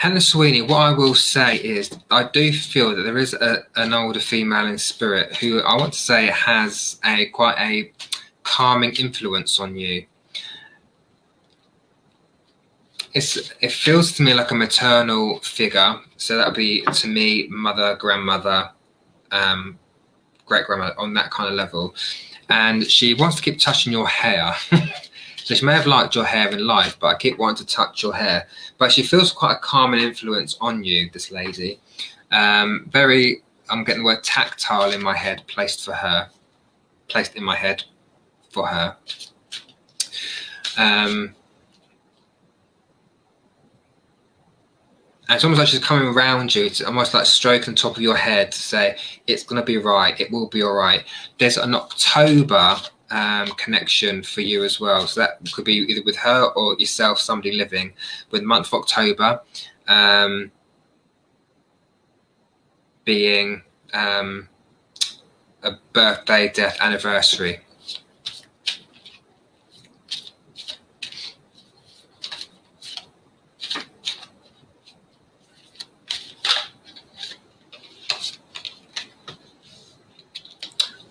Helen Sweeney, what I will say is I do feel that there is an older female in spirit who I want to say has quite a calming influence on you. It feels to me like a maternal figure, so that would be to me mother, grandmother, great grandmother, on that kind of level. And she wants to keep touching your hair. So she may have liked your hair in life, but I keep wanting to touch your hair. But she feels quite a calming influence on you, this lady. Very, I'm getting the word tactile in my head, placed in my head for her. And it's almost like she's coming around you. It's almost like stroking the top of your head to say, it's going to be right. It will be all right. There's an October connection for you as well. So that could be either with her or yourself, somebody living with the month of October being a birthday, death, anniversary.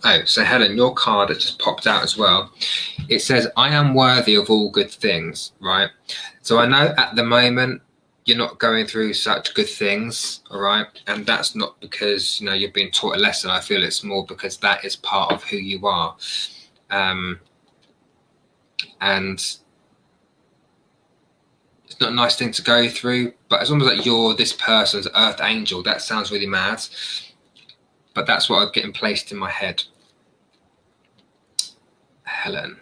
Oh, so Helen, your card that just popped out as well. It says, I am worthy of all good things, right? So I know at the moment you're not going through such good things, all right? And that's not because, you know, you're being taught a lesson. I feel it's more because that is part of who you are. And it's not a nice thing to go through, but it's almost like you're this person's earth angel. That sounds really mad. But that's what I'm getting placed in my head. Helen.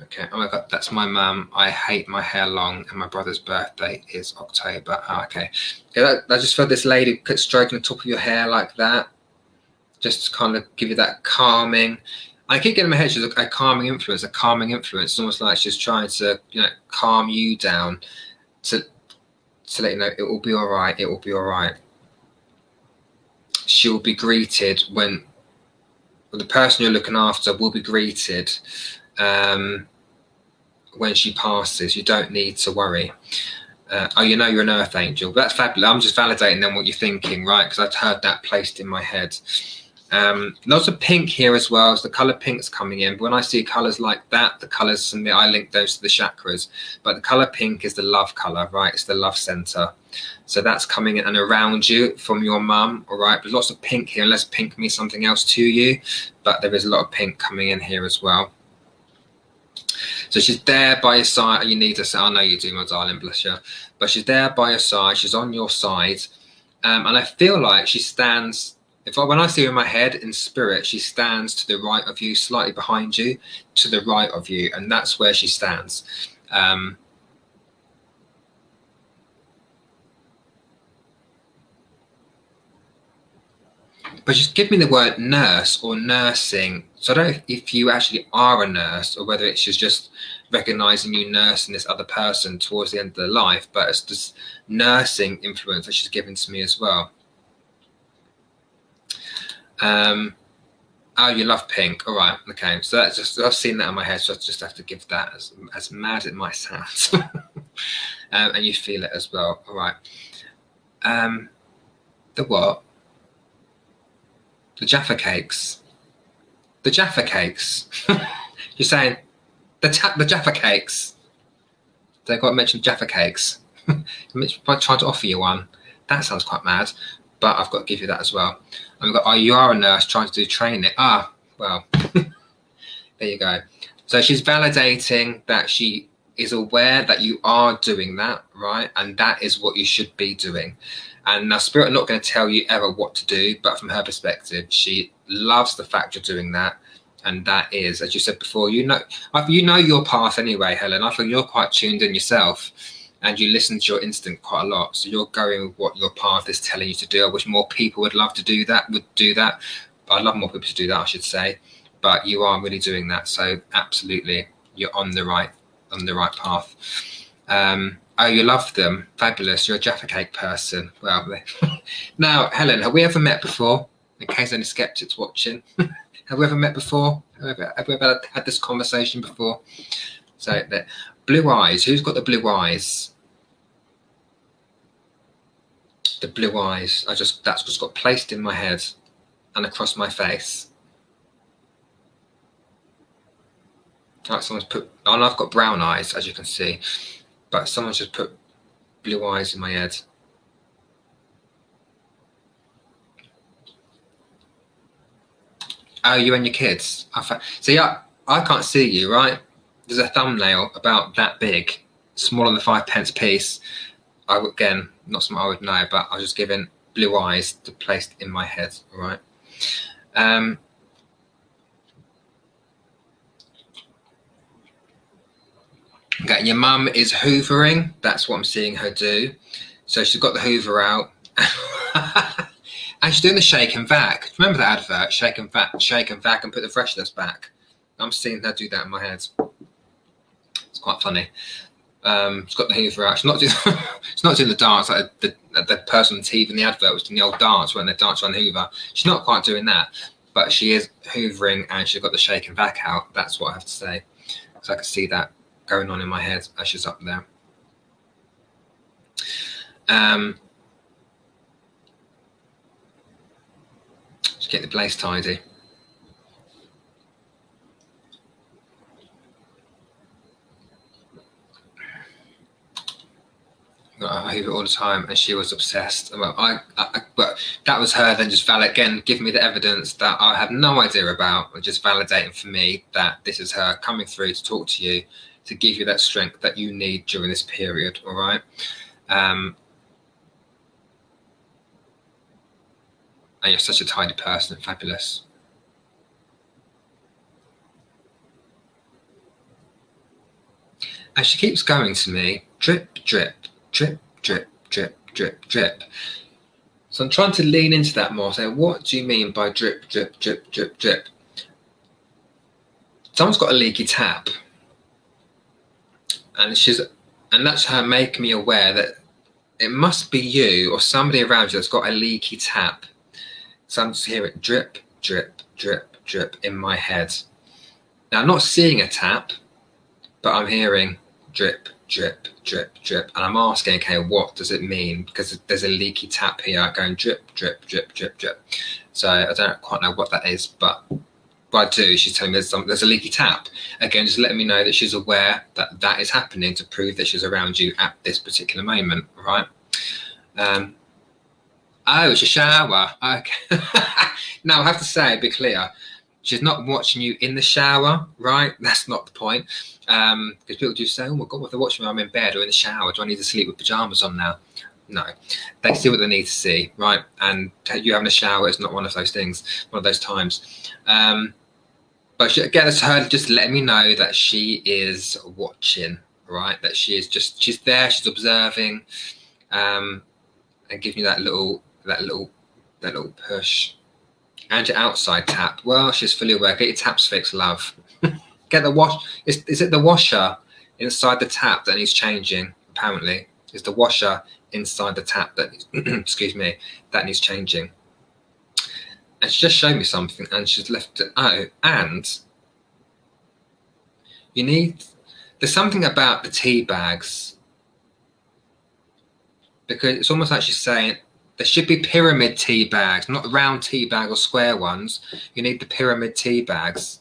Okay, oh my God, that's my mum. I hate my hair long and my brother's birthday is October. Oh, okay. Yeah, I just felt this lady stroking the top of your hair like that. Just to kind of give you that calming. I keep getting in my head, she's a calming influence, a calming influence. It's almost like she's trying to, you know, calm you down to let you know it will be all right, it will be all right. She'll be greeted when the person you're looking after will be greeted when she passes. You don't need to worry. Oh, you know you're an earth angel. That's fabulous. I'm just validating then what you're thinking, right? Because I've heard that placed in my head. Lots of pink here as well. So the color pink's coming in. But when I see colors like that, the colors, and I link those to the chakras. But the color pink is the love color, right? It's the love center. So that's coming in and around you from your mum, all right? There's lots of pink here, unless pink means something else to you. But there is a lot of pink coming in here as well. So she's there by your side. You need to say, I know you do, my darling, bless you. But she's there by your side. She's on your side. And I feel like she stands, when I see her in my head, in spirit, she stands to the right of you, slightly behind you, to the right of you. And that's where she stands. But just give me the word nurse or nursing. So I don't know if you actually are a nurse or whether it's just recognizing you nursing this other person towards the end of their life, but it's this nursing influence that she's given to me as well. Oh, you love pink. All right. Okay. So that's just, I've seen that in my head. So I just have to give that as mad as it might sound. And you feel it as well. All right. The what? The Jaffa cakes. The Jaffa cakes. You're saying the Jaffa cakes. They got mentioned Jaffa cakes. I'm trying to offer you one. That sounds quite mad, but I've got to give you that as well. And we've got, oh, you are a nurse trying to do training. Ah, well, there you go. So she's validating that she is aware that you are doing that, right? And that is what you should be doing. And now Spirit are not going to tell you ever what to do, but from her perspective, she loves the fact you're doing that. And that is, as you said before, you know your path anyway, Helen. I feel you're quite tuned in yourself and you listen to your instinct quite a lot. So you're going with what your path is telling you to do. I wish more people would love to do that, I'd love more people to do that, I should say. But you are really doing that. So absolutely, you're on the right path. Oh, you love them. Fabulous. You're a Jaffa cake person. Well, now, Helen, have we ever met before? In case any skeptics watching. Have we ever met before? Have we ever had this conversation before? So, blue eyes. Who's got the blue eyes? The blue eyes, that's just got placed in my head and across my face. Like someone's put, and I've got brown eyes, as you can see, but someone's just put blue eyes in my head. Oh, you and your kids. See, I can't see you, right? There's a thumbnail about that big, smaller than 5p piece. Again, not something I would know, but I was just given blue eyes placed in my head, all right? Okay, your mum is hoovering. That's what I'm seeing her do. So she's got the hoover out. And she's doing the shake and vac. Remember that advert? Shake and vac and put the freshness back. I'm seeing her do that in my head. It's quite funny. She's got the hoover out. She's not doing the dance like the person on TV in the advert was doing the old dance when they dance on hoover. She's not quite doing that, but she is hoovering and she's got the shake and vac out. That's what I have to say. So I can see that going on in my head as she's up there. Just get the place tidy. I hoover all the time, and she was obsessed. Well, but that was her then just giving me the evidence that I have no idea about, and just validating for me that this is her coming through to talk to you, to give you that strength that you need during this period, all right? And you're such a tidy person, fabulous. And she keeps going to me, drip, drip, drip, drip, drip, drip, drip. So I'm trying to lean into that more, saying, what do you mean by drip, drip, drip, drip, drip? Someone's got a leaky tap. And that's her making me aware that it must be you or somebody around you that's got a leaky tap. So I'm just hearing drip, drip, drip, drip in my head. Now I'm not seeing a tap, but I'm hearing drip, drip, drip, drip. And I'm asking, okay, what does it mean? Because there's a leaky tap here going drip, drip, drip, drip, drip. So I don't quite know what that is, but what I do, she's telling me there's a leaky tap. Again, just letting me know that she's aware that that is happening to prove that she's around you at this particular moment, right? Oh, it's a shower. Okay. Now, I have to say, be clear, she's not watching you in the shower, right? That's not the point. Because people do say, oh my God, if they're watching me, I'm in bed or in the shower. Do I need to sleep with pajamas on now? No, they see what they need to see, right? And you having a shower is not one of those things, one of those times. But again, that's her just letting me know that she is watching, right? That she's there, she's observing, and giving you that little push. And your outside tap. Well, she's fully aware. Get your taps fixed, love. Get the wash. Is it the washer inside the tap that needs changing? Apparently, it's the washer inside the tap that excuse me, that needs changing. And she just showed me something, and she's left it out. And there's something about the tea bags, because it's almost like she's saying there should be pyramid tea bags, not round tea bag or square ones. You need the pyramid tea bags.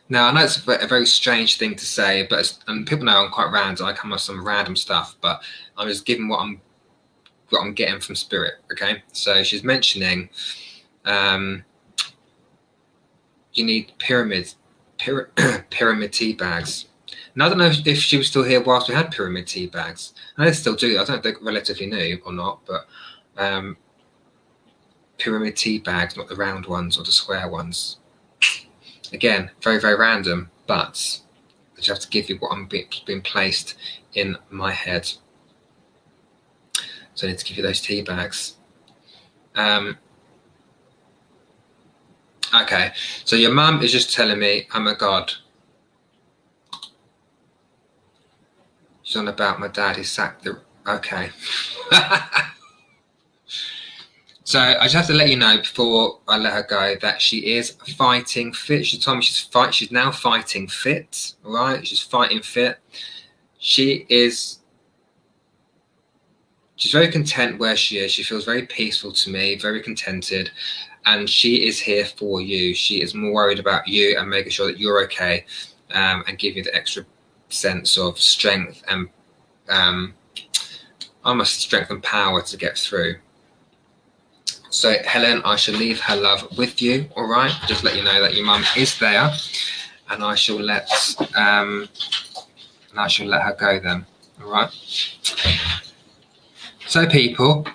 Now, I know it's a very strange thing to say, but and people know I'm quite random. I come up with some random stuff, but I'm just giving what I'm getting from spirit. Okay, so she's mentioning you need pyramid tea bags. Now, I don't know if she was still here whilst we had pyramid tea bags. I know they still do. I don't know if they're relatively new or not, but pyramid tea bags, not the round ones or the square ones. Again, very, very random, but I just have to give you what I'm being placed in my head. So I need to give you those tea bags. Okay, so your mum is just telling me, oh my God, she's on about my dad, he sacked the, okay. So I just have to let you know before I let her go that she is fighting fit. She told me she's now fighting fit, right? She's fighting fit. She is She's very content where she is. She feels very peaceful to me, very contented, and she is here for you. She is more worried about you and making sure that you're okay, and give you the extra sense of strength and almost strength and power to get through. So Helen, I shall leave her love with you, all right? Just let you know that your mum is there, and I shall let her go then, all right? So people,